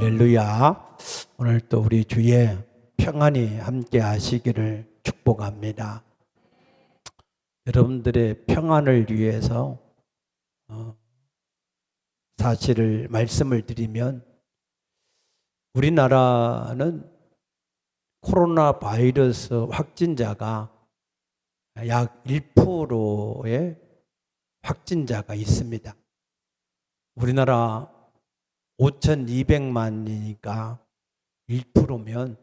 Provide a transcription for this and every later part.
할렐루야. 오늘 또 우리 주에 평안이 함께 하시기를 축복합니다. 여러분들의 평안을 위해서 사실을 말씀을 드리면 우리나라는 코로나 바이러스 확진자가 약 1%의 확진자가 있습니다. 우리나라 5,200만이니까 1%면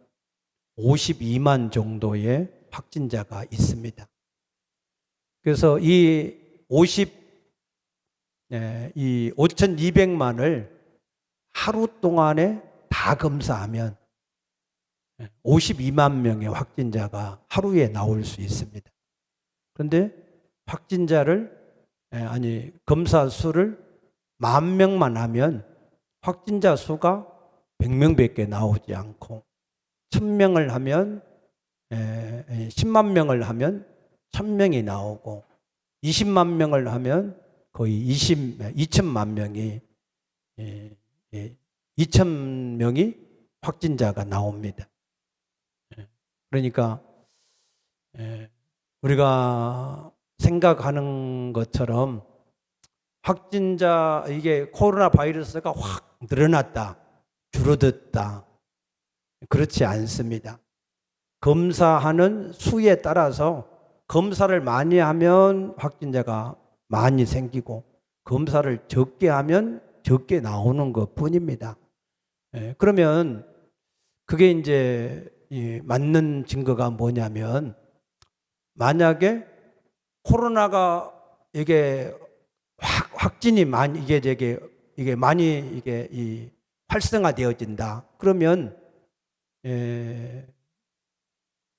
52만 정도의 확진자가 있습니다. 그래서 이 5,200만을 하루 동안에 다 검사하면 52만 명의 확진자가 하루에 나올 수 있습니다. 그런데 검사 수를 10,000명만 하면 확진자 수가 100명밖에 나오지 않고 1000명을 하면 10만 명을 하면 1000명이 나오고 20만 명을 하면 거의 2천만 명이 2,000명이 확진자가 나옵니다. 그러니까 우리가 생각하는 것처럼 확진자 이게 코로나 바이러스가 확 늘어났다, 줄어들었다 그렇지 않습니다. 검사하는 수에 따라서 검사를 많이 하면 확진자가 많이 생기고 검사를 적게 하면 적게 나오는 것 뿐입니다. 그러면 그게 이제 맞는 증거가 뭐냐면 만약에 코로나가 이게 확진이 많이 이게 많이 활성화되어진다. 그러면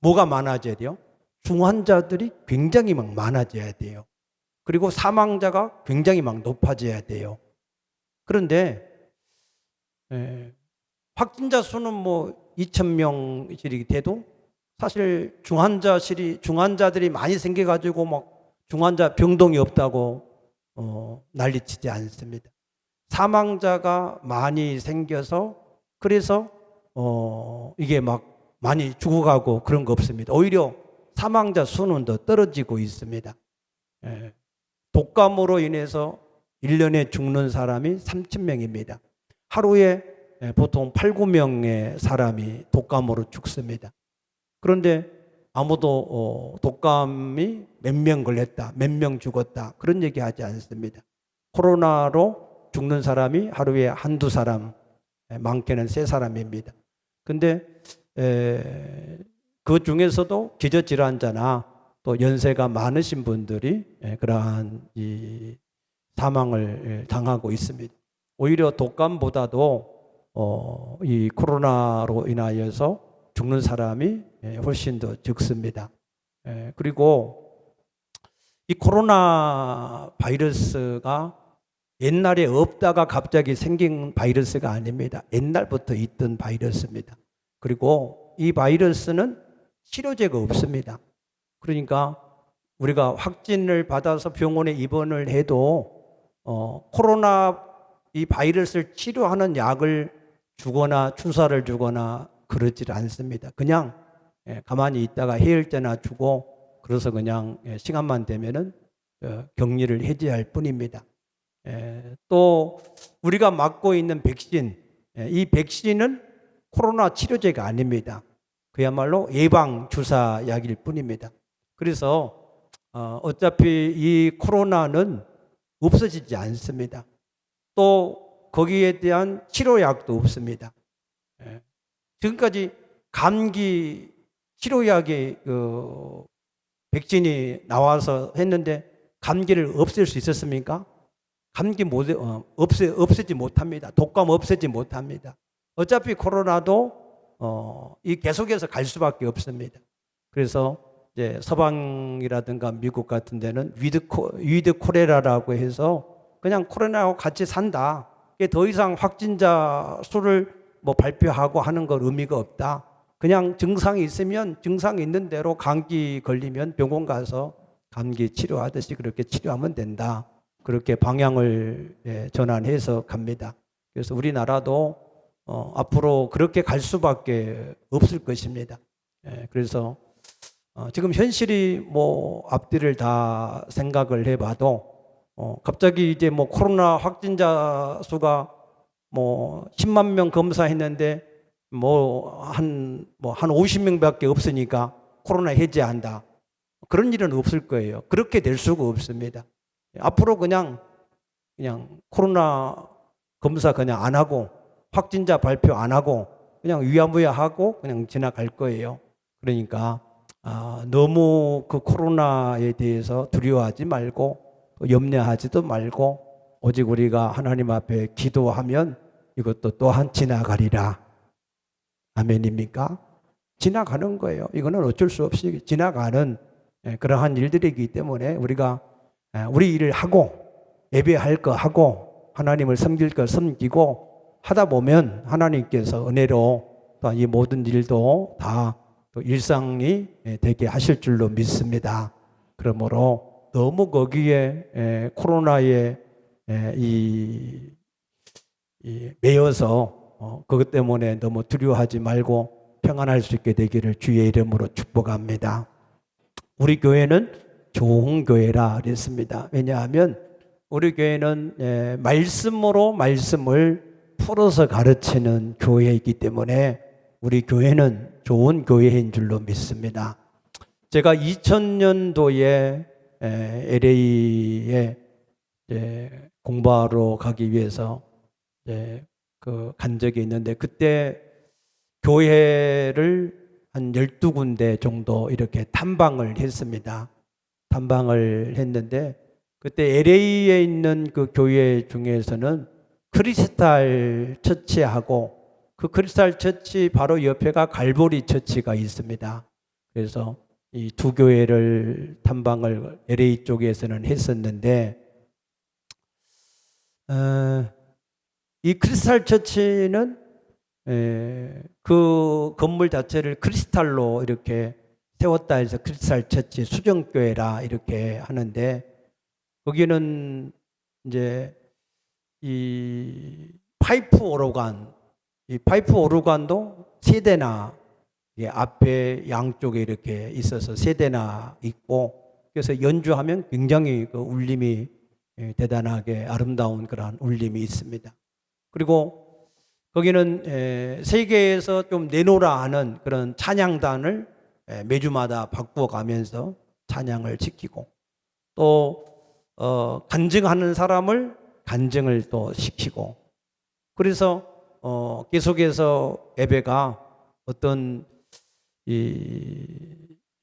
뭐가 많아져야 돼요? 중환자들이 굉장히 막 많아져야 돼요. 그리고 사망자가 굉장히 막 높아져야 돼요. 그런데 확진자 수는 뭐 2,000명씩이 돼도 사실 중환자들이 많이 생겨가지고 막 중환자 병동이 없다고 난리치지 않습니다. 사망자가 많이 생겨서 그래서 이게 막 많이 죽어가고 그런 거 없습니다. 오히려 사망자 수는 더 떨어지고 있습니다. 독감으로 인해서 1년에 죽는 사람이 3,000명입니다. 하루에 보통 8, 9명의 사람이 독감으로 죽습니다. 그런데 아무도 독감이 몇 명 걸렸다, 몇 명 죽었다 그런 얘기 하지 않습니다. 코로나로 죽는 사람이 하루에 한두 사람, 많게는 3사람입니다. 근데 그 중에서도 기저질환자나 또 연세가 많으신 분들이 그러한 이 사망을 당하고 있습니다. 오히려 독감보다도 이 코로나로 인하여서 죽는 사람이 훨씬 더 적습니다. 그리고 이 코로나 바이러스가 옛날에 없다가 갑자기 생긴 바이러스가 아닙니다. 옛날부터 있던 바이러스입니다. 그리고 이 바이러스는 치료제가 없습니다. 그러니까 우리가 확진을 받아서 병원에 입원을 해도 코로나 이 바이러스를 치료하는 약을 주거나 주사를 주거나 그러질 않습니다. 그냥 가만히 있다가 해열제나 주고 그래서 그냥 시간만 되면은 격리를 해제할 뿐입니다. 또 우리가 맞고 있는 백신, 이 백신은 코로나 치료제가 아닙니다. 그야말로 예방 주사 약일 뿐입니다. 그래서 어차피 이 코로나는 없어지지 않습니다. 또 거기에 대한 치료약도 없습니다. 지금까지 감기 치료약이 백신이 나와서 했는데 감기를 없앨 수 있었습니까? 감기 없애지 못합니다. 독감 없애지 못합니다. 어차피 코로나도 계속해서 갈 수밖에 없습니다. 그래서 이제 서방이라든가 미국 같은 데는 위드 코레라라고 해서 그냥 코로나하고 같이 산다. 더 이상 확진자 수를 뭐 발표하고 하는 건 의미가 없다. 그냥 증상이 있으면 증상이 있는 대로 감기 걸리면 병원 가서 감기 치료하듯이 그렇게 치료하면 된다. 그렇게 방향을 전환해서 갑니다. 그래서 우리나라도 앞으로 그렇게 갈 수밖에 없을 것입니다. 그래서 지금 현실이 뭐 앞뒤를 다 생각을 해봐도 갑자기 이제 뭐 코로나 확진자 수가 뭐 10만 명 검사했는데 한 50명밖에 없으니까 코로나 해제한다. 그런 일은 없을 거예요. 그렇게 될 수가 없습니다. 앞으로 그냥 코로나 검사 그냥 안 하고 확진자 발표 안 하고 그냥 위야무야하고 그냥 지나갈 거예요. 그러니까 너무 그 코로나에 대해서 두려워하지 말고 염려하지도 말고 오직 우리가 하나님 앞에 기도하면 이것도 또한 지나가리라. 아멘입니까? 지나가는 거예요. 이거는 어쩔 수 없이 지나가는 그러한 일들이기 때문에 우리가 우리 일을 하고 예배할 거 하고 하나님을 섬길 거 섬기고 하다 보면 하나님께서 은혜로 또 이 모든 일도 다 또 일상이 되게 하실 줄로 믿습니다. 그러므로 너무 거기에 코로나에 매여서 그것 때문에 너무 두려워하지 말고 평안할 수 있게 되기를 주의 이름으로 축복합니다. 우리 교회는 좋은 교회라 그랬습니다. 왜냐하면 우리 교회는 말씀으로 말씀을 풀어서 가르치는 교회이기 때문에 우리 교회는 좋은 교회인 줄로 믿습니다. 제가 2000년도에 LA에 공부하러 가기 위해서 간 적이 있는데 그때 교회를 한 12군데 정도 이렇게 탐방을 했습니다. 탐방을 했는데 그때 LA에 있는 그 교회 중에서는 크리스탈 처치하고 그 크리스탈 처치 바로 옆에가 갈보리 처치가 있습니다. 그래서 이 두 교회를 탐방을 LA 쪽에서는 했었는데 이 크리스탈 처치는 그 건물 자체를 크리스탈로 이렇게 세웠다 해서 크리스탈 처치 수정교회라 이렇게 하는데 거기는 이제 이 파이프 오르간도 세 대나 앞에 양쪽에 이렇게 있어서 세 대나 있고 그래서 연주하면 굉장히 그 울림이 대단하게 아름다운 그러한 울림이 있습니다. 그리고 거기는 세계에서 좀 내놓으라 하는 그런 찬양단을 매주마다 바꾸어 가면서 찬양을 지키고 또 간증하는 사람을 간증을 또 시키고 그래서 계속해서 예배가 어떤 이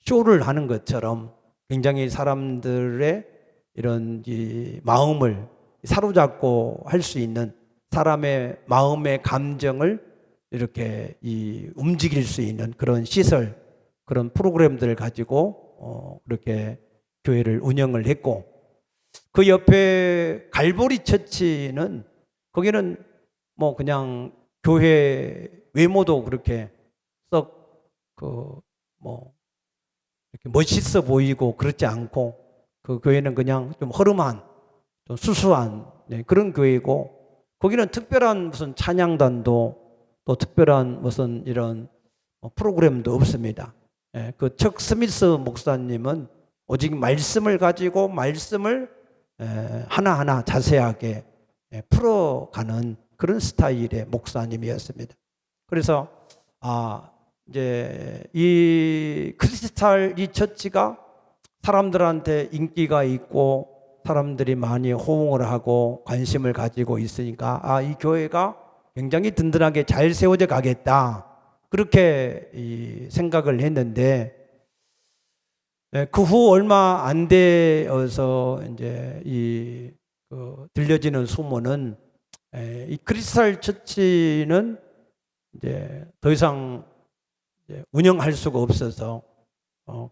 쇼를 하는 것처럼 굉장히 사람들의 이런 이 마음을 사로잡고 할 수 있는 사람의 마음의 감정을 이렇게 움직일 수 있는 그런 시설, 그런 프로그램들을 가지고 그렇게 교회를 운영을 했고 그 옆에 갈보리 처치는 거기는 뭐 그냥 교회 외모도 그렇게 썩 이렇게 멋있어 보이고 그렇지 않고 그 교회는 그냥 좀 허름한, 좀 수수한 그런 교회이고 거기는 특별한 무슨 찬양단도 또 특별한 무슨 이런 프로그램도 없습니다. 그 척 스미스 목사님은 오직 말씀을 가지고 말씀을 하나하나 자세하게 풀어가는 그런 스타일의 목사님이었습니다. 그래서 이제 이 크리스탈 이 처치가 사람들한테 인기가 있고 사람들이 많이 호응을 하고 관심을 가지고 있으니까 이 교회가 굉장히 든든하게 잘 세워져 가겠다 그렇게 생각을 했는데 그 후 얼마 안 되어서 이제 들려지는 소문은 이 크리스탈 처치는 이제 더 이상 이제 운영할 수가 없어서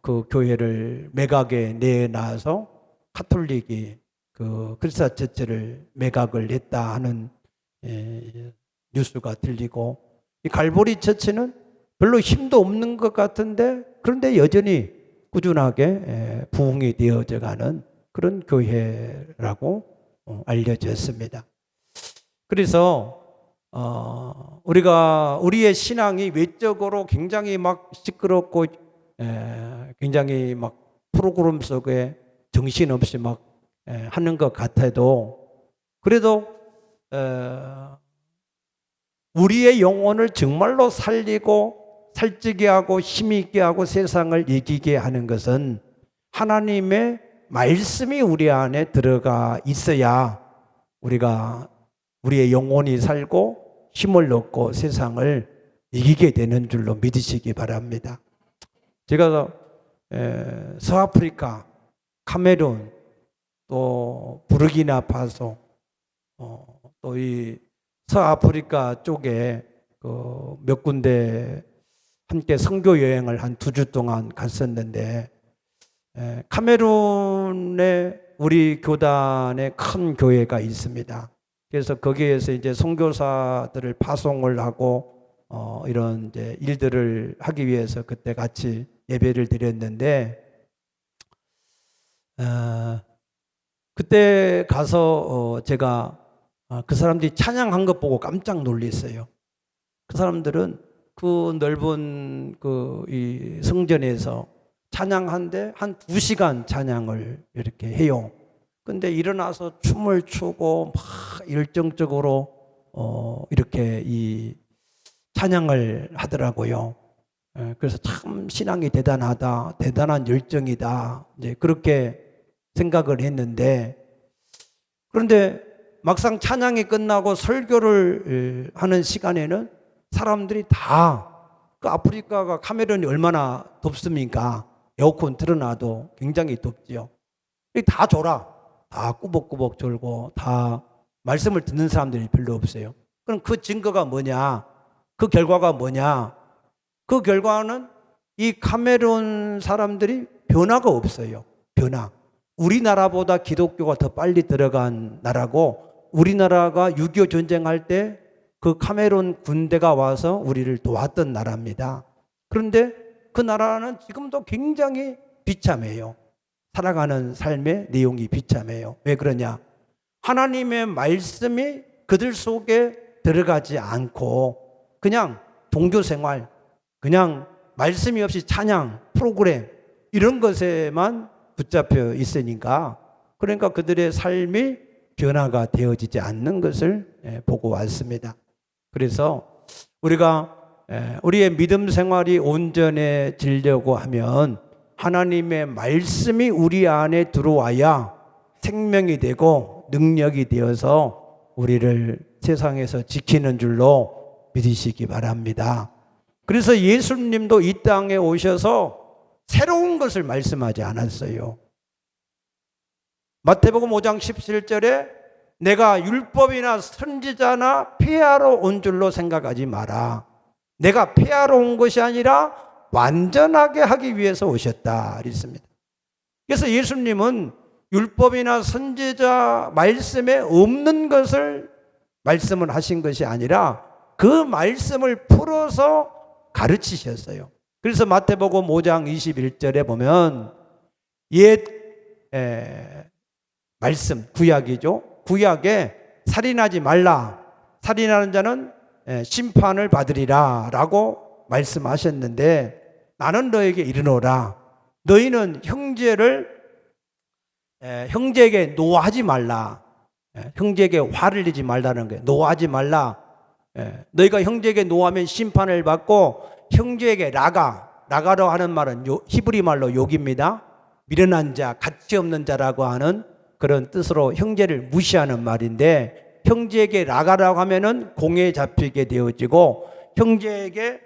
그 교회를 매각에 내놔서 카톨릭이 그 크리스탈 처치를 매각을 했다 하는 뉴스가 들리고 이 갈보리 처치는 별로 힘도 없는 것 같은데 그런데 여전히 꾸준하게 부흥이 되어져 가는 그런 교회라고 알려졌습니다. 그래서 우리가 우리의 신앙이 외적으로 굉장히 막 시끄럽고 굉장히 막 프로그램 속에 정신없이 막 하는 것 같아도 그래도 우리의 영혼을 정말로 살리고 살찌게 하고 힘있게 하고 세상을 이기게 하는 것은 하나님의 말씀이 우리 안에 들어가 있어야 우리의 영혼이 살고 힘을 얻고 세상을 이기게 되는 줄로 믿으시기 바랍니다. 제가 서아프리카, 카메룬, 또 부르키나파소, 또 이 서아프리카 쪽에 그 몇 군데 함께 선교 여행을 한 2주 동안 갔었는데 카메룬에 우리 교단의 큰 교회가 있습니다. 그래서 거기에서 이제 선교사들을 파송을 하고 이런 이제 일들을 하기 위해서 그때 같이 예배를 드렸는데 그때 가서 제가 그 사람들이 찬양한 것 보고 깜짝 놀랐어요. 그 사람들은 그 넓은 이 성전에서 찬양한데 한 2시간 찬양을 이렇게 해요. 근데 일어나서 춤을 추고 막 열정적으로 이렇게 이 찬양을 하더라고요. 그래서 참 신앙이 대단하다, 대단한 열정이다, 이제 그렇게 생각을 했는데, 그런데 막상 찬양이 끝나고 설교를 하는 시간에는 사람들이 다 그 아프리카가 카메룬이 얼마나 덥습니까? 에어컨 틀어놔도 굉장히 덥지요. 다 졸아. 다 꾸벅꾸벅 졸고 다 말씀을 듣는 사람들이 별로 없어요. 그럼 그 증거가 뭐냐? 그 결과가 뭐냐? 그 결과는 이 카메룬 사람들이 변화가 없어요. 변화. 우리나라보다 기독교가 더 빨리 들어간 나라고, 우리나라가 6.25 전쟁할 때 그 카메룬 군대가 와서 우리를 도왔던 나라입니다. 그런데 그 나라는 지금도 굉장히 비참해요. 살아가는 삶의 내용이 비참해요. 왜 그러냐? 하나님의 말씀이 그들 속에 들어가지 않고 그냥 종교 생활, 그냥 말씀이 없이 찬양, 프로그램 이런 것에만 붙잡혀 있으니까, 그러니까 그들의 삶이 변화가 되어지지 않는 것을 보고 왔습니다. 그래서 우리가 우리의 믿음 생활이 온전해지려고 하면 하나님의 말씀이 우리 안에 들어와야 생명이 되고 능력이 되어서 우리를 세상에서 지키는 줄로 믿으시기 바랍니다. 그래서 예수님도 이 땅에 오셔서 새로운 것을 말씀하지 않았어요. 마태복음 5장 17절에 내가 율법이나 선지자나 폐하러 온 줄로 생각하지 마라. 내가 폐하러 온 것이 아니라 완전하게 하기 위해서 오셨다 그랬습니다. 그래서 예수님은 율법이나 선지자 말씀에 없는 것을 말씀을 하신 것이 아니라 그 말씀을 풀어서 가르치셨어요. 그래서 마태복음 5장 21절에 보면 옛 말씀, 구약이죠. 구약에 살인하지 말라, 살인하는 자는 심판을 받으리라 라고 말씀하셨는데, 나는 너에게 이르노라, 너희는 형제에게 노하지 말라, 형제에게 화를 내지 말라는 거예요. 노하지 말라. 너희가 형제에게 노하면 심판을 받고, 형제에게 라가로 하는 말은 히브리 말로 욕입니다. 미련한 자, 가치 없는 자라고 하는 그런 뜻으로 형제를 무시하는 말인데, 형제에게 라가라고 하면은 공에 잡히게 되어지고, 형제에게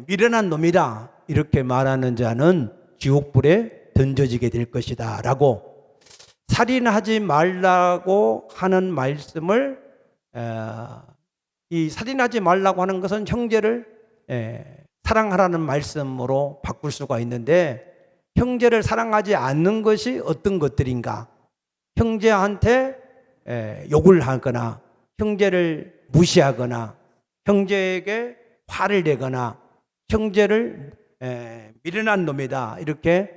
미련한 놈이다 이렇게 말하는 자는 지옥불에 던져지게 될 것이다 라고, 살인하지 말라고 하는 말씀을, 이 살인하지 말라고 하는 것은 형제를 사랑하라는 말씀으로 바꿀 수가 있는데, 형제를 사랑하지 않는 것이 어떤 것들인가? 형제한테 욕을 하거나, 형제를 무시하거나, 형제에게 화를 내거나, 형제를 미련한 놈이다 이렇게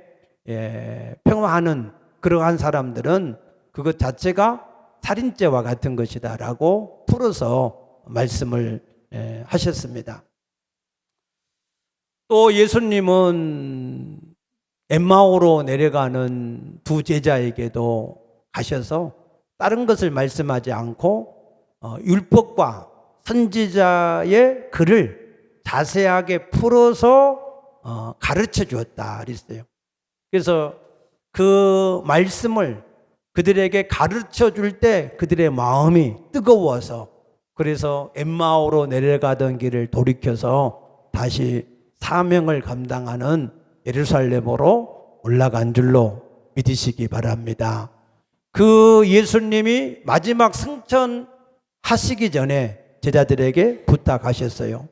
평화하는 그러한 사람들은 그것 자체가 살인죄와 같은 것이다 라고 풀어서 말씀을 하셨습니다. 또 예수님은 엠마오로 내려가는 두 제자에게도 가셔서 다른 것을 말씀하지 않고 율법과 선지자의 글을 자세하게 풀어서 가르쳐 주었다 그랬어요. 그래서 그 말씀을 그들에게 가르쳐 줄 때 그들의 마음이 뜨거워서 그래서 엠마오로 내려가던 길을 돌이켜서 다시 사명을 감당하는 예루살렘으로 올라간 줄로 믿으시기 바랍니다. 그 예수님이 마지막 승천하시기 전에 제자들에게 부탁하셨어요.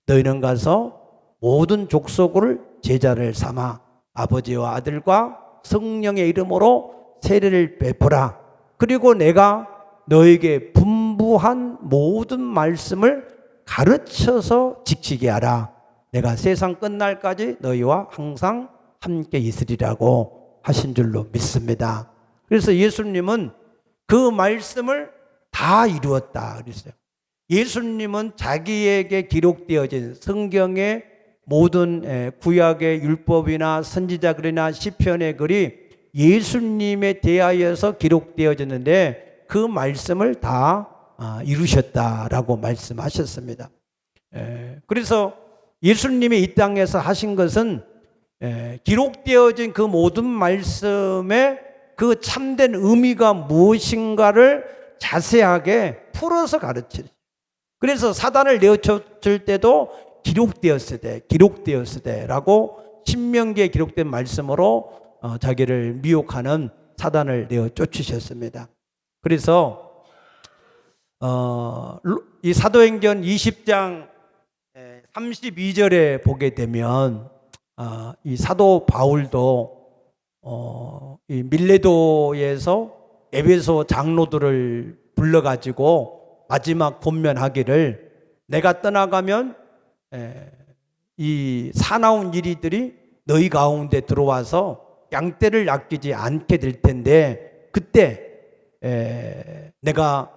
너희는 가서 모든 족속을 제자를 삼아 아버지와 아들과 성령의 이름으로 세례를 베푸라. 그리고 내가 너에게 분부한 모든 말씀을 가르쳐서 지키게 하라. 내가 세상 끝날까지 너희와 항상 함께 있으리라고 하신 줄로 믿습니다. 그래서 예수님은 그 말씀을 다 이루었다 그랬어요. 예수님은 자기에게 기록되어진 성경의 모든 구약의 율법이나 선지자글이나 시편의 글이 예수님에 대하여서 기록되어졌는데 그 말씀을 다 이루셨다라고 말씀하셨습니다. 그래서 예수님이 이 땅에서 하신 것은 기록되어진 그 모든 말씀의 그 참된 의미가 무엇인가를 자세하게 풀어서 가르치죠. 그래서 사단을 내어쳤을 때도 기록되었을 때라고 신명기에 기록된 말씀으로 자기를 미혹하는 사단을 내어 쫓으셨습니다. 그래서 이 사도행전 20장 32절에 보게 되면 이 사도 바울도 이 밀레도에서 에베소 장로들을 불러가지고 마지막 권면하기를 내가 떠나가면 이 사나운 이리들이 너희 가운데 들어와서 양떼를 아끼지 않게 될 텐데 그때 내가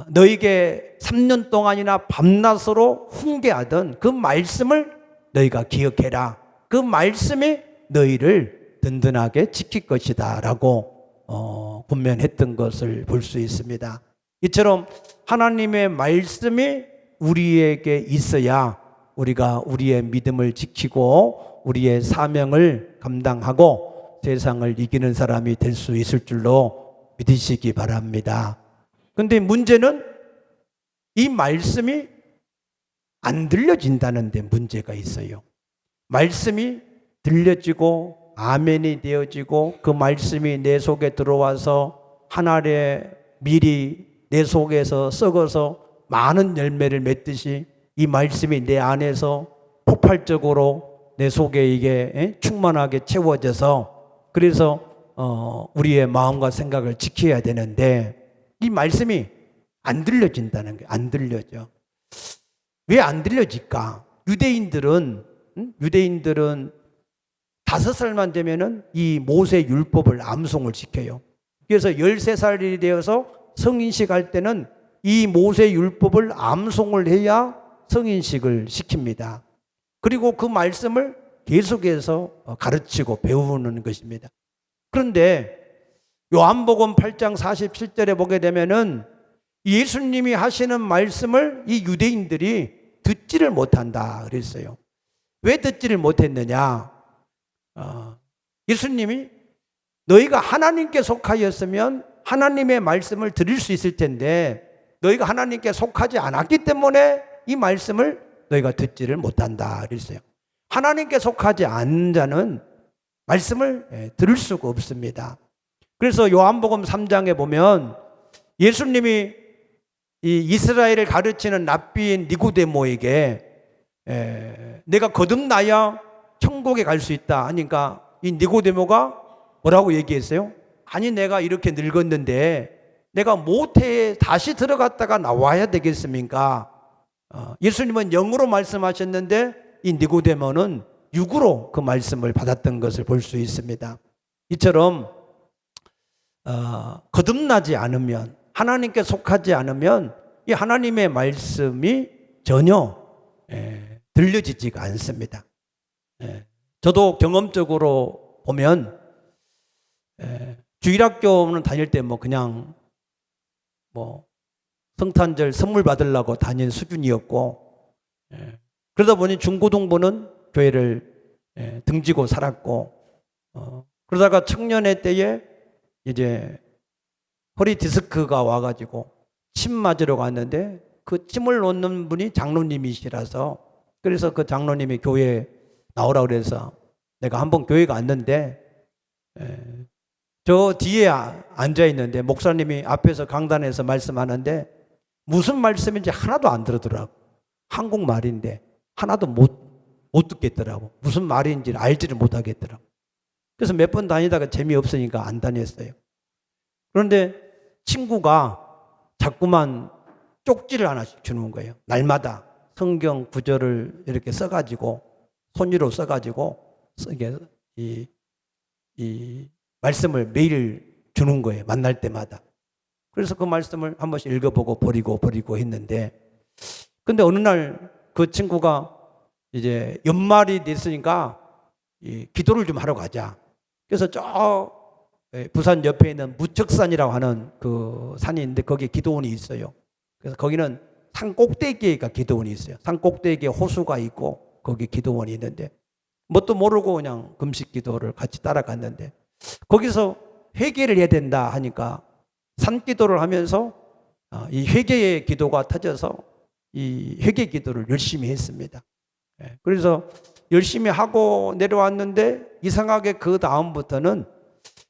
너에게 3년 동안이나 밤낮으로 훈계하던 그 말씀을 너희가 기억해라. 그 말씀이 너희를 든든하게 지킬 것이다 라고 권면했던 것을 볼 수 있습니다. 이처럼 하나님의 말씀이 우리에게 있어야 우리가 우리의 믿음을 지키고 우리의 사명을 감당하고 세상을 이기는 사람이 될 수 있을 줄로 믿으시기 바랍니다. 그런데 문제는 이 말씀이 안 들려진다는 데 문제가 있어요. 말씀이 들려지고 아멘이 되어지고 그 말씀이 내 속에 들어와서 하늘의 밀이 내 속에서 썩어서 많은 열매를 맺듯이 이 말씀이 내 안에서 폭발적으로 내 속에 이게 충만하게 채워져서 그래서 우리의 마음과 생각을 지켜야 되는데 이 말씀이 안 들려진다는 게 안 들려져. 왜 안 들려질까? 유대인들은 5살만 되면은 이 모세 율법을 암송을 시켜요. 그래서 13살이 되어서 성인식 할 때는 이 모세 율법을 암송을 해야 성인식을 시킵니다. 그리고 그 말씀을 계속해서 가르치고 배우는 것입니다. 그런데 요한복음 8장 47절에 보게 되면은 예수님이 하시는 말씀을 이 유대인들이 듣지를 못한다 그랬어요. 왜 듣지를 못했느냐? 예수님이 너희가 하나님께 속하였으면 하나님의 말씀을 들을 수 있을 텐데 너희가 하나님께 속하지 않았기 때문에 이 말씀을 너희가 듣지를 못한다 그랬어요. 하나님께 속하지 않은 자는 말씀을 들을 수가 없습니다. 그래서 요한복음 3장에 보면 예수님이 이 이스라엘을 가르치는 랍비인 니고데모에게 내가 거듭나야 천국에 갈 수 있다 하니까 이 니고데모가 뭐라고 얘기했어요? 아니 내가 이렇게 늙었는데 내가 모태에 다시 들어갔다가 나와야 되겠습니까? 예수님은 영으로 말씀하셨는데 이 니고데모는 육으로 그 말씀을 받았던 것을 볼 수 있습니다. 이처럼 거듭나지 않으면 하나님께 속하지 않으면 이 하나님의 말씀이 전혀 들려지지가 않습니다. 저도 경험적으로 보면 주일학교는 다닐 때 뭐 그냥 뭐 성탄절 선물 받으려고 다닌 수준이었고, 그러다 보니 중고등부는 교회를 등지고 살았고, 그러다가 청년회 때에 이제 허리 디스크가 와가지고 침 맞으러 갔는데 그 침을 놓는 분이 장로님이시라서, 그래서 그 장로님이 교회에 나오라 그래서 내가 한번 교회 갔는데 저 뒤에 앉아 있는데 목사님이 앞에서 강단에서 말씀하는데 무슨 말씀인지 하나도 안 들었더라고. 한국말인데 하나도 못 듣겠더라고. 무슨 말인지 알지를 못하겠더라고. 그래서 몇 번 다니다가 재미없으니까 안 다녔어요. 그런데 친구가 자꾸만 쪽지를 하나씩 주는 거예요. 날마다 성경 구절을 이렇게 써가지고 손으로 써가지고 이게 이 말씀을 매일 주는 거예요. 만날 때마다. 그래서 그 말씀을 한 번씩 읽어보고 버리고 했는데, 근데 어느 날 그 친구가 이제 연말이 됐으니까 기도를 좀 하러 가자. 그래서 저 부산 옆에 있는 무척산이라고 하는 그 산이 있는데 거기에 기도원이 있어요. 그래서 거기는 산 꼭대기에가 기도원이 있어요. 산 꼭대기에 호수가 있고 거기 기도원이 있는데 뭣도 모르고 그냥 금식 기도를 같이 따라갔는데 거기서 회개를 해야 된다 하니까 산기도를 하면서 이 회개의 기도가 터져서 이 회개 기도를 열심히 했습니다. 그래서 열심히 하고 내려왔는데 이상하게 그 다음부터는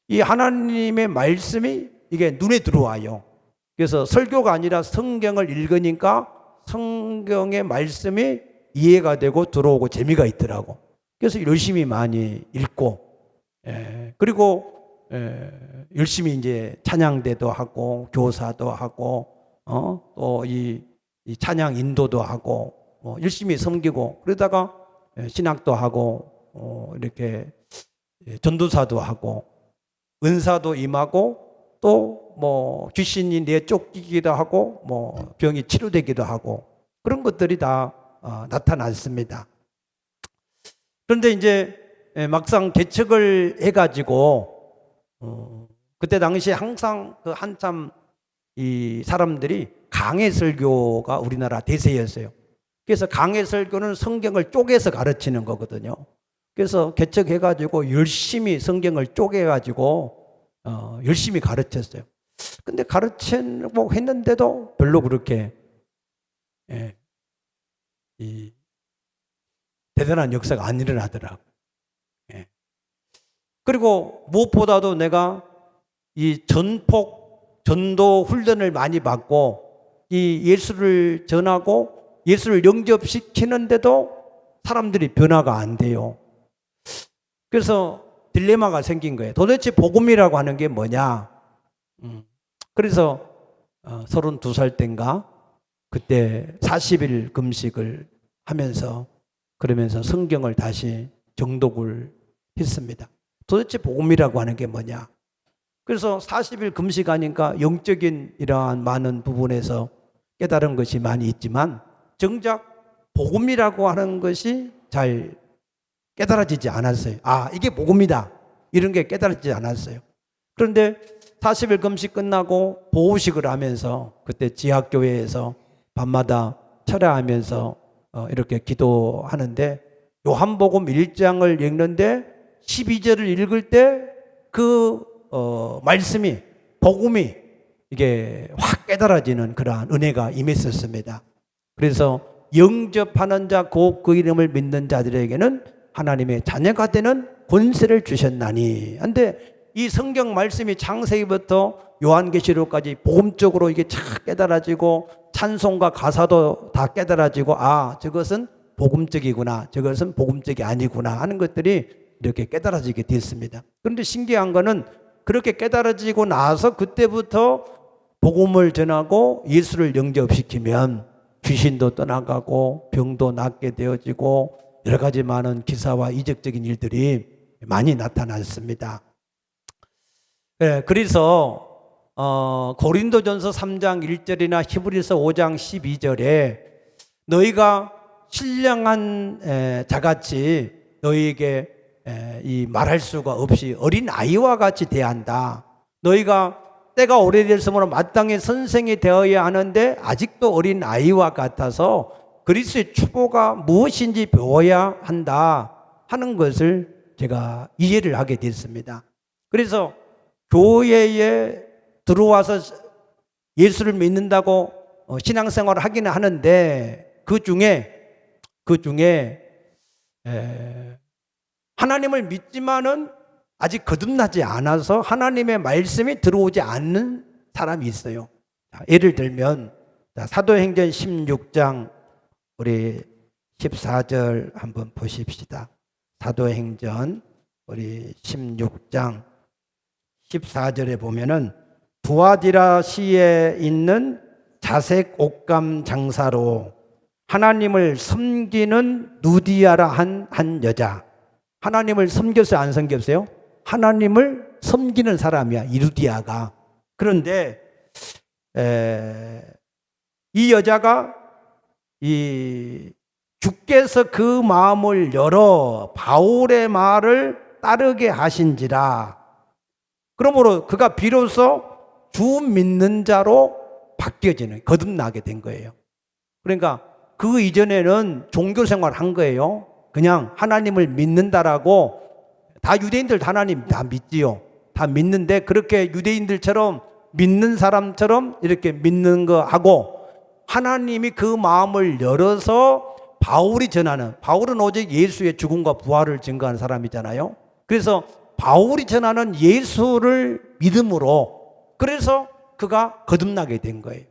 이 하나님의 말씀이 이게 눈에 들어와요. 그래서 설교가 아니라 성경을 읽으니까 성경의 말씀이 이해가 되고 들어오고 재미가 있더라고. 그래서 열심히 많이 읽고, 그리고 열심히 이제 찬양대도 하고 교사도 하고 또 이 찬양 인도도 하고 열심히 섬기고, 그러다가 신학도 하고 이렇게 전도사도 하고 은사도 임하고 또 뭐 귀신이 내쫓기기도 하고 뭐 병이 치료되기도 하고 그런 것들이 다 나타났습니다. 그런데 이제 막상 개척을 해가지고 그때 당시에 항상 그 한참 이 사람들이 강해 설교가 우리나라 대세였어요. 그래서 강해 설교는 성경을 쪼개서 가르치는 거거든요. 그래서 개척해가지고 열심히 성경을 쪼개가지고 열심히 가르쳤어요. 근데 가르치고 했는데도 별로 그렇게 이 대단한 역사가 안 일어나더라고. 그리고 무엇보다도 내가 이 전도 훈련을 많이 받고 이 예수를 전하고 예수를 영접시키는데도 사람들이 변화가 안 돼요. 그래서 딜레마가 생긴 거예요. 도대체 복음이라고 하는 게 뭐냐? 그래서 32살 때인가 그때 40일 금식을 하면서 그러면서 성경을 다시 정독을 했습니다. 도대체 복음이라고 하는 게 뭐냐? 그래서 40일 금식하니까 영적인 이러한 많은 부분에서 깨달은 것이 많이 있지만 정작 복음이라고 하는 것이 잘 깨달아지지 않았어요. 이게 복음이다. 이런 게 깨달아지지 않았어요. 그런데 40일 금식 끝나고 보호식을 하면서 그때 지하교회에서 밤마다 철야하면서 이렇게 기도하는데 요한복음 1장을 읽는데 12절을 읽을 때 그 말씀이 복음이 이게 확 깨달아지는 그러한 은혜가 임했었습니다. 그래서 영접하는 자 곧 그 이름을 믿는 자들에게는 하나님의 자녀가 되는 권세를 주셨나니. 근데 이 성경 말씀이 창세기부터 요한계시록까지 복음적으로 이게 착 깨달아지고 찬송과 가사도 다 깨달아지고 저것은 복음적이구나, 저것은 복음적이 아니구나 하는 것들이 이렇게 깨달아지게 됐습니다. 그런데 신기한 거는 그렇게 깨달아지고 나서 그때부터 복음을 전하고 예수를 영접시키면 귀신도 떠나가고 병도 낫게 되어지고 여러 가지 많은 기사와 이적적인 일들이 많이 나타났습니다. 그래서 고린도전서 3장 1절이나 히브리서 5장 12절에 너희가 신령한 자같이 너희에게 이 말할 수가 없이 어린 아이와 같이 대한다. 너희가 때가 오래됐으므로 마땅히 선생이 되어야 하는데 아직도 어린 아이와 같아서 그리스도의 축복가 무엇인지 배워야 한다 하는 것을 제가 이해를 하게 됐습니다. 그래서 교회에 들어와서 예수를 믿는다고 신앙생활을 하기는 하는데 그 중에 하나님을 믿지만은 아직 거듭나지 않아서 하나님의 말씀이 들어오지 않는 사람이 있어요. 예를 들면 사도행전 16장 우리 14절 한번 보십시다. 사도행전 우리 16장 14절에 보면은 두아디라시에 있는 자색 옷감 장사로 하나님을 섬기는 누디아라 한 여자. 하나님을 섬겼어요? 안 섬겼어요? 하나님을 섬기는 사람이야, 이 누디아가. 그런데 이 여자가 주께서 그 마음을 열어 바울의 말을 따르게 하신지라. 그러므로 그가 비로소 주 믿는 자로 바뀌어지는, 거듭나게 된 거예요. 그러니까 그 이전에는 종교 생활을 한 거예요. 그냥 하나님을 믿는다라고. 다 유대인들 하나님 다 믿지요. 다 믿는데 그렇게 유대인들처럼 믿는 사람처럼 이렇게 믿는 거 하고, 하나님이 그 마음을 열어서 바울이 전하는, 바울은 오직 예수의 죽음과 부활을 증거한 사람이잖아요. 그래서 바울이 전하는 예수를 믿음으로, 그래서 그가 거듭나게 된 거예요.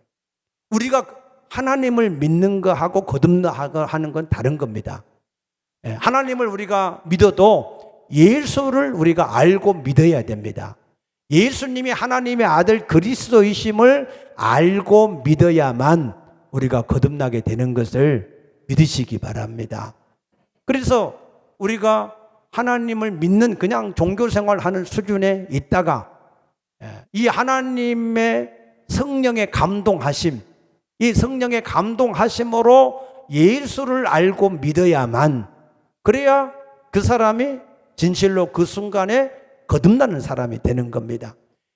우리가 하나님을 믿는 거하고 거듭나는 건 다른 겁니다. 하나님을 우리가 믿어도 예수를 우리가 알고 믿어야 됩니다. 예수님이 하나님의 아들 그리스도이심을 알고 믿어야만 우리가 거듭나게 되는 것을 믿으시기 바랍니다. 그래서 우리가 하나님을 믿는 그냥 종교 생활하는 수준에 있다가 이 하나님의 성령의 감동하심, 이 성령의 감동하심으로 예수를 알고 믿어야만, 그래야 그 사람이 진실로 그 순간에 거듭나는 사람이 되는 겁니다.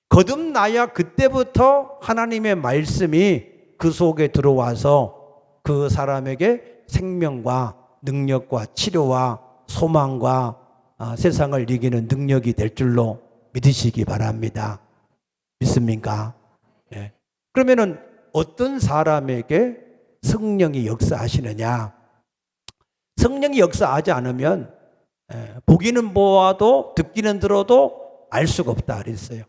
거듭나야 그때부터 하나님의 말씀이 그 속에 들어와서 그 사람에게 생명과 능력과 치료와 소망과 세상을 이기는 능력이 될 줄로 믿으시기 바랍니다. 믿습니까? 네. 그러면은 어떤 사람에게 성령이 역사하시느냐? 성령이 역사하지 않으면 보기는 보아도 듣기는 들어도 알 수가 없다 그랬어요.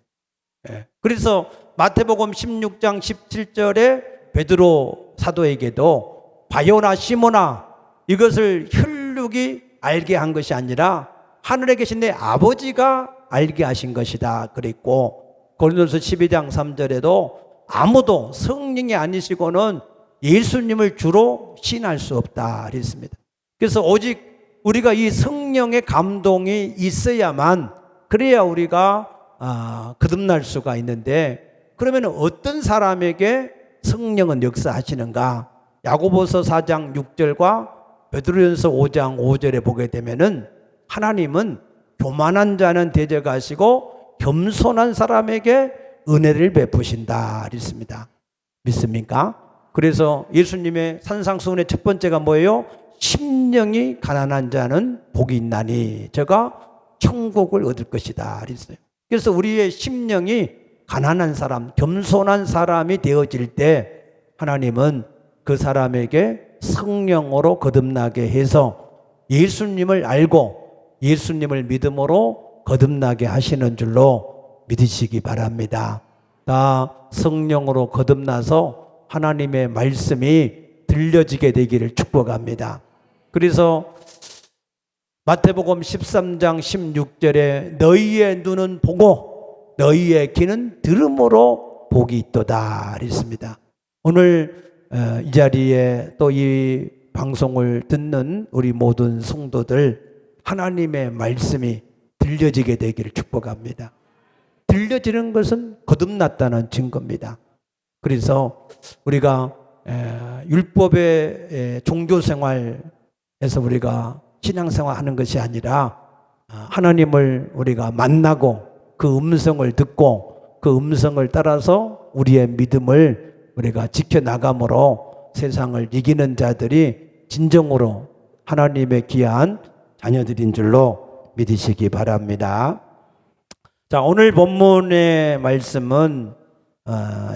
그래서 마태복음 16장 17절에 베드로 사도에게도 바요나 시몬아, 이것을 혈육이 알게 한 것이 아니라 하늘에 계신 내 아버지가 알게 하신 것이다 그랬고, 고린도서 12장 3절에도 아무도 성령이 아니시고는 예수님을 주로 신할 수 없다 그랬습니다. 그래서 오직 우리가 이 성령의 감동이 있어야만, 그래야 우리가 거듭날 수가 있는데, 그러면 어떤 사람에게 성령은 역사하시는가? 야고보서 4장 6절과 베드로전서 5장 5절에 보게 되면은 하나님은 교만한 자는 대적하시고 겸손한 사람에게 은혜를 베푸신다 그랬습니다. 믿습니까? 그래서 예수님의 산상수훈의 첫 번째가 뭐예요? 심령이 가난한 자는 복이 있나니 저가 천국을 얻을 것이다 그랬어요. 그래서 우리의 심령이 가난한 사람, 겸손한 사람이 되어질 때 하나님은 그 사람에게 성령으로 거듭나게 해서 예수님을 알고 예수님을 믿음으로 거듭나게 하시는 줄로 믿으시기 바랍니다. 다 성령으로 거듭나서 하나님의 말씀이 들려지게 되기를 축복합니다. 그래서 마태복음 13장 16절에 너희의 눈은 보고 너희의 귀는 들음으로 복이 있도다 그랬습니다. 오늘 이 자리에 또 이 방송을 듣는 우리 모든 성도들, 하나님의 말씀이 들려지게 되기를 축복합니다. 들려지는 것은 거듭났다는 증거입니다. 그래서 우리가 율법의 종교생활에서 우리가 신앙생활하는 것이 아니라 하나님을 우리가 만나고 그 음성을 듣고 그 음성을 따라서 우리의 믿음을 우리가 지켜나감으로 세상을 이기는 자들이 진정으로 하나님의 귀한 자녀들인 줄로 믿으시기 바랍니다. 자, 오늘 본문의 말씀은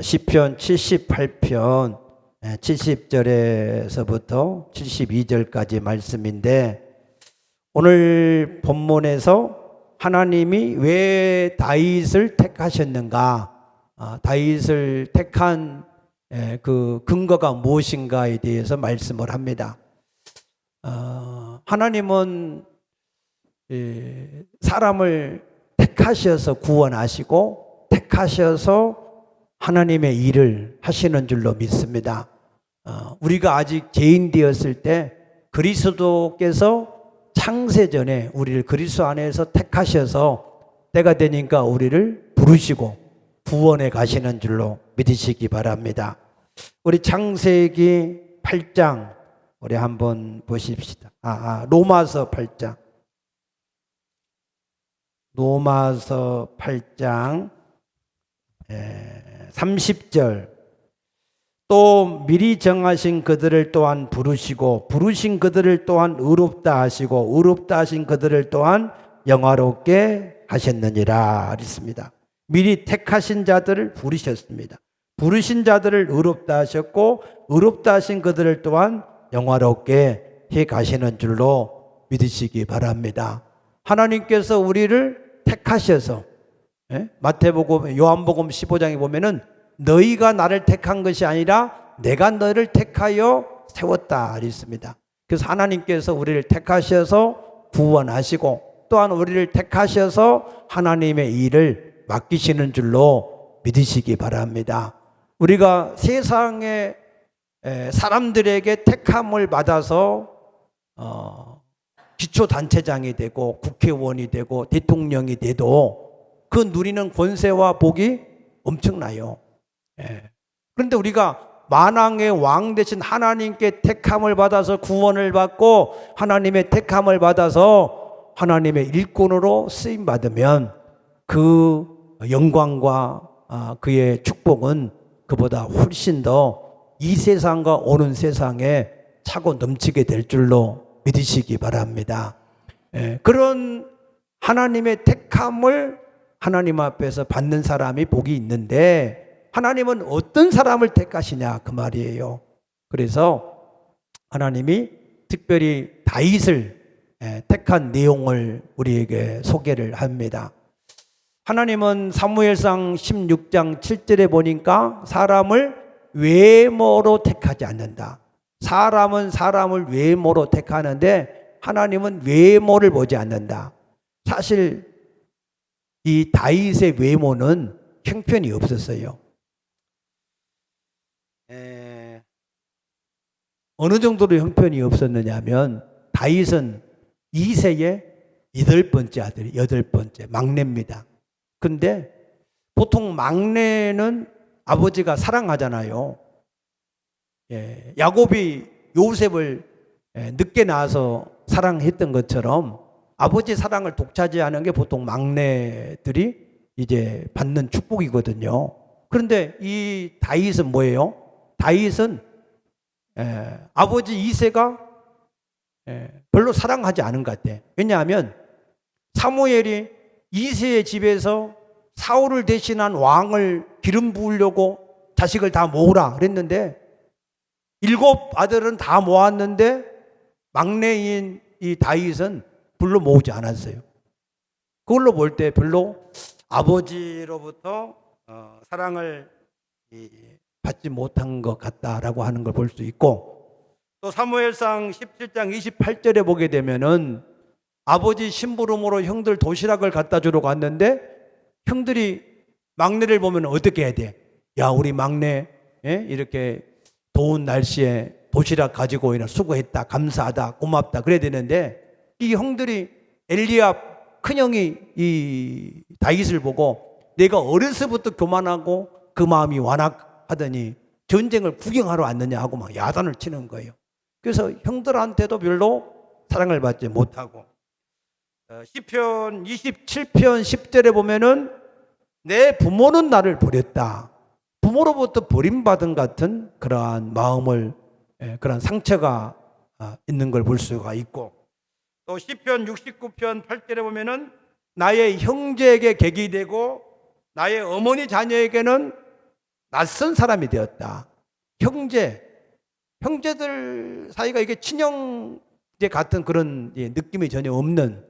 시편 78편 70절에서부터 72절까지 말씀인데, 오늘 본문에서 하나님이 왜 다윗을 택하셨는가, 다윗을 택한 그 근거가 무엇인가에 대해서 말씀을 합니다. 하나님은 사람을 택하셔서 구원하시고 택하셔서 하나님의 일을 하시는 줄로 믿습니다. 우리가 아직 죄인 되었을 때 그리스도께서 창세전에 우리를 그리스도 안에서 택하셔서 때가 되니까 우리를 부르시고 구원해 가시는 줄로 믿으시기 바랍니다. 우리 창세기 8장 우리 한번 보십시다. 로마서 8장. 로마서 8장 30절. 또 미리 정하신 그들을 또한 부르시고 부르신 그들을 또한 의롭다 하시고 의롭다 하신 그들을 또한 영화롭게 하셨느니라 그랬습니다. 미리 택하신 자들을 부르셨습니다. 부르신 자들을 의롭다 하셨고 의롭다 하신 그들을 또한 영화롭게 해 가시는 줄로 믿으시기 바랍니다. 하나님께서 우리를 택하셔서, 마태복음, 요한복음 15장에 보면은 너희가 나를 택한 것이 아니라 내가 너를 택하여 세웠다 그랬습니다. 그래서 하나님께서 우리를 택하셔서 구원하시고 또한 우리를 택하셔서 하나님의 일을 맡기시는 줄로 믿으시기 바랍니다. 우리가 세상의 사람들에게 택함을 받아서 기초단체장이 되고 국회의원이 되고 대통령이 돼도 그 누리는 권세와 복이 엄청나요. 그런데 우리가 만왕의 왕 되신 하나님께 택함을 받아서 구원을 받고 하나님의 택함을 받아서 하나님의 일꾼으로 쓰임 받으면 그 영광과 그의 축복은 그보다 훨씬 더 이 세상과 오는 세상에 차고 넘치게 될 줄로 믿으시기 바랍니다. 그런 하나님의 택함을 하나님 앞에서 받는 사람이 복이 있는데, 하나님은 어떤 사람을 택하시냐 그 말이에요. 그래서 하나님이 특별히 다윗을 택한 내용을 우리에게 소개를 합니다. 하나님은 사무엘상 16장 7절에 보니까 사람을 외모로 택하지 않는다. 사람은 사람을 외모로 택하는데 하나님은 외모를 보지 않는다. 사실 이 다윗의 외모는 형편이 없었어요. 어느 정도로 형편이 없었느냐면 다윗은 이세의 8번째 아들이 8번째 막내입니다. 근데 보통 막내는 아버지가 사랑하잖아요. 야곱이 요셉을 늦게 낳아서 사랑했던 것처럼 아버지 사랑을 독차지하는 게 보통 막내들이 이제 받는 축복이거든요. 그런데 이 다윗은 뭐예요? 다윗은 아버지 이새가 별로 사랑하지 않은 것 같아. 왜냐하면 사무엘이 이새의 집에서 사울을 대신한 왕을 기름 부으려고 자식을 다 모으라 그랬는데 7 아들은 다 모았는데 막내인 이 다윗은 별로 모으지 않았어요. 그걸로 볼 때 별로 아버지로부터 사랑을 받지 못한 것 같다라고 하는 걸 볼 수 있고, 또 사무엘상 17장 28절에 보게 되면은 아버지 심부름으로 형들 도시락을 갖다 주러 갔는데 형들이 막내를 보면 어떻게 해야 돼? 야, 우리 막내 이렇게 더운 날씨에 도시락 가지고 수고했다, 감사하다, 고맙다 그래야 되는데 이 형들이 엘리압 큰형이 이 다윗을 보고 내가 어려서부터 교만하고 그 마음이 완악하더니 전쟁을 구경하러 왔느냐 하고 막 야단을 치는 거예요. 그래서 형들한테도 별로 사랑을 받지 못하고, 시편 27편 10절에 보면은 내 부모는 나를 버렸다. 부모로부터 버림받은 같은 그러한 마음을, 그러한 상처가 있는 걸 볼 수가 있고, 또 시편 69편 8절에 보면은 나의 형제에게 객이 되고 나의 어머니 자녀에게는 낯선 사람이 되었다. 형제들 사이가 이게 친형제 같은 그런 느낌이 전혀 없는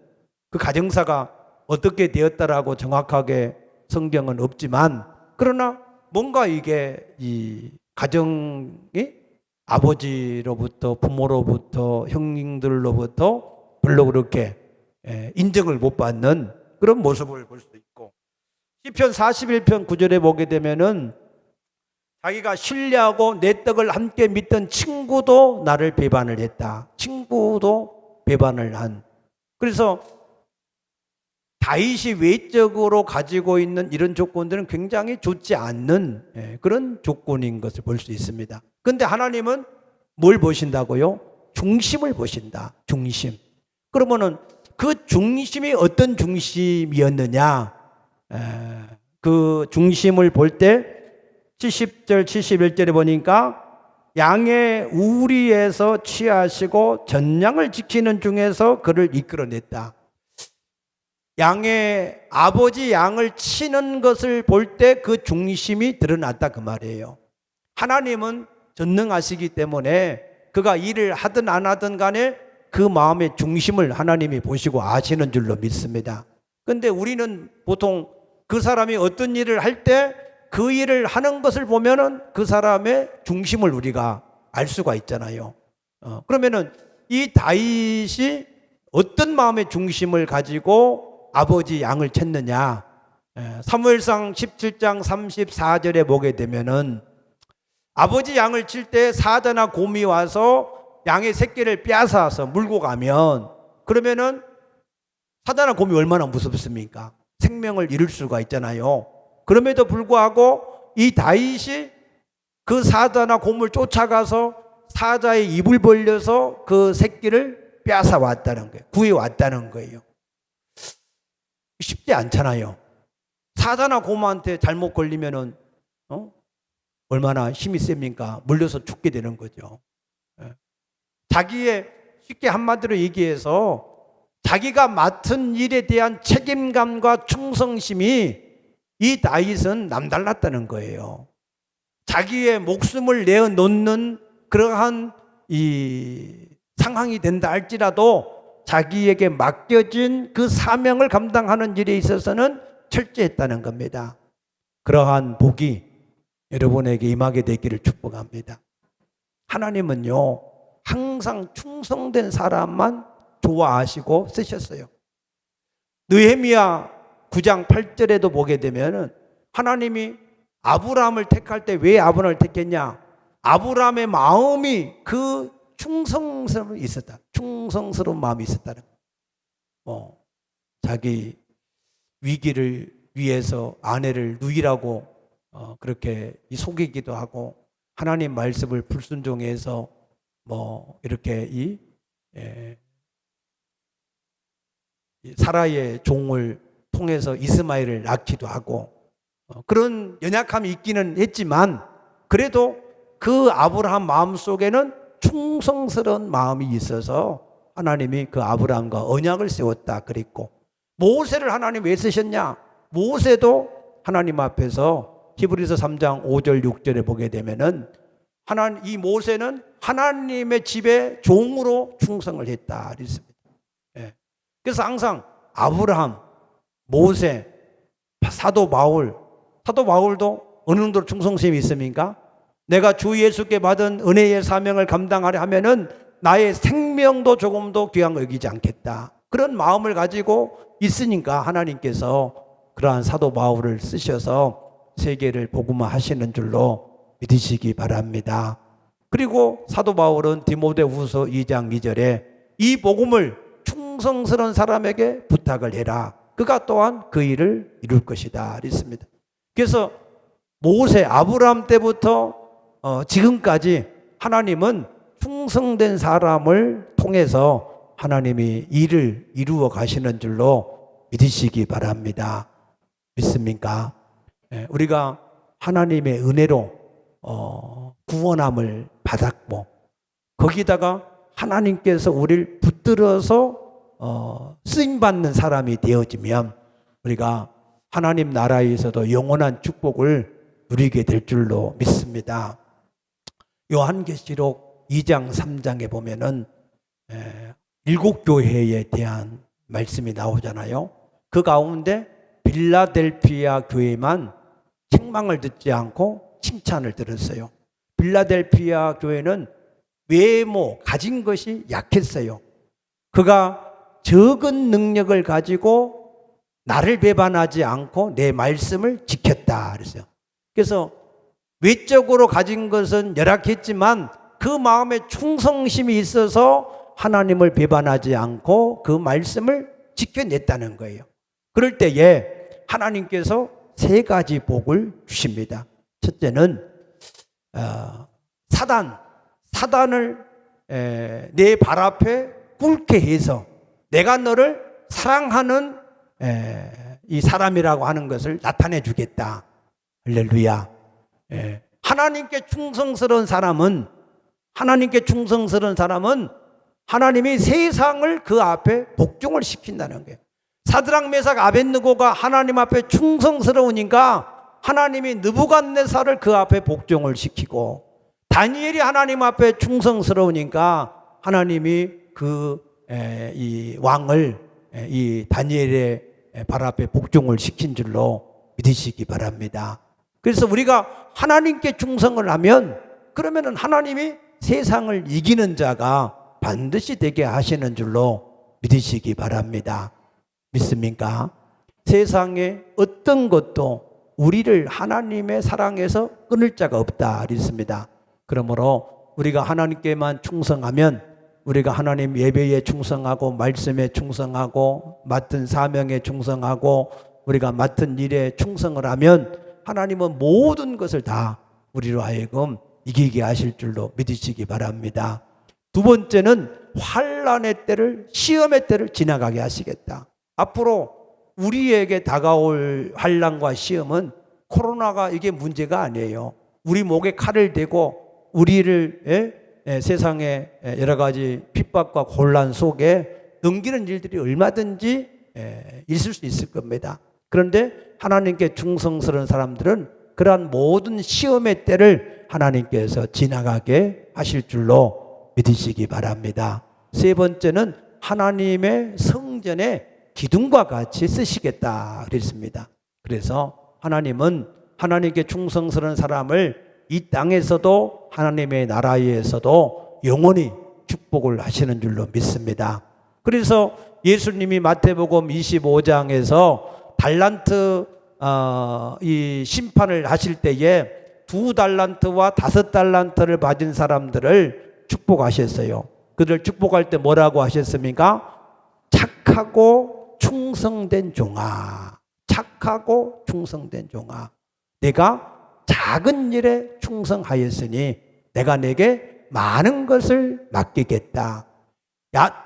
그 가정사가 어떻게 되었다라고 정확하게 성경은 없지만, 그러나 뭔가 이게 이 가정이 아버지로부터 부모로부터 형님들로부터 별로 그렇게 인정을 못 받는 그런 모습을 볼 수 있고, 시편 41편 9절에 보게 되면은 자기가 신뢰하고 내 떡을 함께 믿던 친구도 나를 배반을 했다. 친구도 배반을 한. 그래서 다윗이 외적으로 가지고 있는 이런 조건들은 굉장히 좋지 않는 그런 조건인 것을 볼 수 있습니다. 그런데 하나님은 뭘 보신다고요? 중심을 보신다. 중심. 그러면은 그 중심이 어떤 중심이었느냐? 그 중심을 볼 때 70절 71절에 보니까 양의 우리에서 취하시고 전양을 지키는 중에서 그를 이끌어냈다. 양의 아버지 양을 치는 것을 볼 때 그 중심이 드러났다 그 말이에요. 하나님은 전능하시기 때문에 그가 일을 하든 안 하든 간에 그 마음의 중심을 하나님이 보시고 아시는 줄로 믿습니다. 그런데 우리는 보통 그 사람이 어떤 일을 할 때 그 일을 하는 것을 보면은 그 사람의 중심을 우리가 알 수가 있잖아요. 그러면은 이 다윗이 어떤 마음의 중심을 가지고 아버지 양을 쳤느냐? 사무엘상 17장 34절에 보게 되면은 아버지 양을 칠 때 사자나 곰이 와서 양의 새끼를 빼앗아서 물고 가면, 그러면은 사자나 곰이 얼마나 무섭습니까? 생명을 잃을 수가 있잖아요. 그럼에도 불구하고 이 다윗이 그 사자나 곰을 쫓아가서 사자의 입을 벌려서 그 새끼를 빼앗아 왔다는 거예요. 구해 왔다는 거예요. 쉽지 않잖아요. 사자나 곰한테 잘못 걸리면은 얼마나 힘이 셉니까? 물려서 죽게 되는 거죠. 자기의, 쉽게 한마디로 얘기해서 자기가 맡은 일에 대한 책임감과 충성심이 이 다윗은 남달랐다는 거예요. 자기의 목숨을 내어놓는 그러한 이 상황이 된다 할지라도 자기에게 맡겨진 그 사명을 감당하는 일에 있어서는 철저했다는 겁니다. 그러한 복이 여러분에게 임하게 되기를 축복합니다. 하나님은요, 항상 충성된 사람만 좋아하시고 쓰셨어요. 느헤미야 9장 8절에도 보게 되면은 하나님이 아브라함을 택할 때 왜 아브라함을 택했냐? 아브라함의 마음이 그 충성스러움이 있었다. 충성스러운 마음이 있었다는 거예요. 자기 위기를 위해서 아내를 누이라고 그렇게 속이기도 하고, 하나님 말씀을 불순종해서 이렇게 사라의 종을 통해서 이스마엘을 낳기도 하고, 그런 연약함이 있기는 했지만 그래도 그 아브라함 마음 속에는 충성스러운 마음이 있어서 하나님이 그 아브라함과 언약을 세웠다 그랬고, 모세를 하나님 왜 쓰셨냐? 모세도 하나님 앞에서 히브리서 3장 5절 6절에 보게 되면은 이 모세는 하나님의 집에 종으로 충성을 했다 그랬습니다. 그래서 항상 아브라함, 모세, 사도 바울도 어느 정도로 충성심이 있습니까? 내가 주 예수께 받은 은혜의 사명을 감당하려 하면은 나의 생명도 조금도 귀한 거 여기지 않겠다. 그런 마음을 가지고 있으니까 하나님께서 그러한 사도 바울을 쓰셔서 세계를 복음화 하시는 줄로 믿으시기 바랍니다. 그리고 사도 바울은 디모데후서 2장 2절에 이 복음을 충성스러운 사람에게 부탁을 해라. 그가 또한 그 일을 이룰 것이다 그랬습니다. 그래서 모세, 아브라함 때부터 지금까지 하나님은 충성된 사람을 통해서 하나님이 일을 이루어 가시는 줄로 믿으시기 바랍니다. 믿습니까? 우리가 하나님의 은혜로 구원함을 받았고, 거기다가 하나님께서 우리를 붙들어서 쓰임받는 사람이 되어지면 우리가 하나님 나라에서도 영원한 축복을 누리게 될 줄로 믿습니다. 요한계시록 2장 3장에 보면은 7교회에 대한 말씀이 나오잖아요. 그 가운데 빌라델피아 교회만 책망을 듣지 않고 칭찬을 들었어요. 빌라델피아 교회는 외모, 가진 것이 약했어요. 그가 적은 능력을 가지고 나를 배반하지 않고 내 말씀을 지켰다 그랬어요. 그래서 외적으로 가진 것은 열악했지만 그 마음에 충성심이 있어서 하나님을 배반하지 않고 그 말씀을 지켜냈다는 거예요. 그럴 때에 하나님께서 3가지 복을 주십니다. 첫째는 사단을 내 발 앞에 꿇게 해서 내가 너를 사랑하는 이 사람이라고 하는 것을 나타내 주겠다. 할렐루야. 하나님께 충성스러운 사람은 하나님이 세상을 그 앞에 복종을 시킨다는 거예요. 사드락 메삭 아벳느고가 하나님 앞에 충성스러우니까 하나님이 느부갓네살을 그 앞에 복종을 시키고, 다니엘이 하나님 앞에 충성스러우니까 하나님이 이 왕을 이 다니엘의 발 앞에 복종을 시킨 줄로 믿으시기 바랍니다. 그래서 우리가 하나님께 충성을 하면 그러면은 하나님이 세상을 이기는 자가 반드시 되게 하시는 줄로 믿으시기 바랍니다. 믿습니까? 세상에 어떤 것도 우리를 하나님의 사랑에서 끊을 자가 없다 그랬습니다. 그러므로 우리가 하나님께만 충성하면, 우리가 하나님 예배에 충성하고 말씀에 충성하고 맡은 사명에 충성하고 우리가 맡은 일에 충성을 하면 하나님은 모든 것을 다 우리로 하여금 이기게 하실 줄로 믿으시기 바랍니다. 2번째는 환난의 때를, 시험의 때를 지나가게 하시겠다. 앞으로 우리에게 다가올 환난과 시험은 코로나가 이게 문제가 아니에요. 우리 목에 칼을 대고 우리를 세상의 여러 가지 핍박과 곤란 속에 넘기는 일들이 얼마든지 있을 수 있을 겁니다. 그런데 하나님께 충성스러운 사람들은 그러한 모든 시험의 때를 하나님께서 지나가게 하실 줄로 믿으시기 바랍니다. 3번째는 하나님의 성전에 기둥과 같이 쓰시겠다 그랬습니다. 그래서 하나님은 하나님께 충성스러운 사람을 이 땅에서도 하나님의 나라에서도 영원히 축복을 하시는 줄로 믿습니다. 그래서 예수님이 마태복음 25장에서 달란트 이 심판을 하실 때에 2달란트와 5달란트를 받은 사람들을 축복하셨어요. 그들 축복할 때 뭐라고 하셨습니까? 착하고 충성된 종아, 착하고 충성된 종아, 내가 작은 일에 충성하였으니 내가 내게 많은 것을 맡기겠다.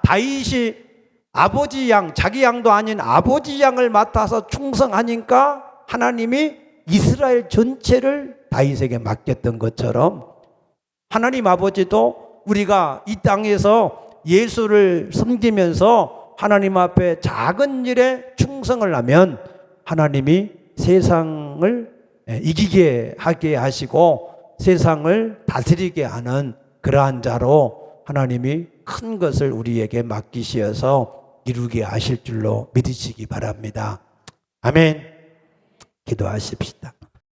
다윗이 아버지 양, 자기 양도 아닌 아버지 양을 맡아서 충성하니까 하나님이 이스라엘 전체를 다윗에게 맡겼던 것처럼 하나님 아버지도 우리가 이 땅에서 예수를 섬기면서 하나님 앞에 작은 일에 충성을 하면 하나님이 세상을 이기게 하게 하시고 세상을 다스리게 하는 그러한 자로 하나님이 큰 것을 우리에게 맡기시어서 이루게 하실 줄로 믿으시기 바랍니다. 아멘. 기도하십시다.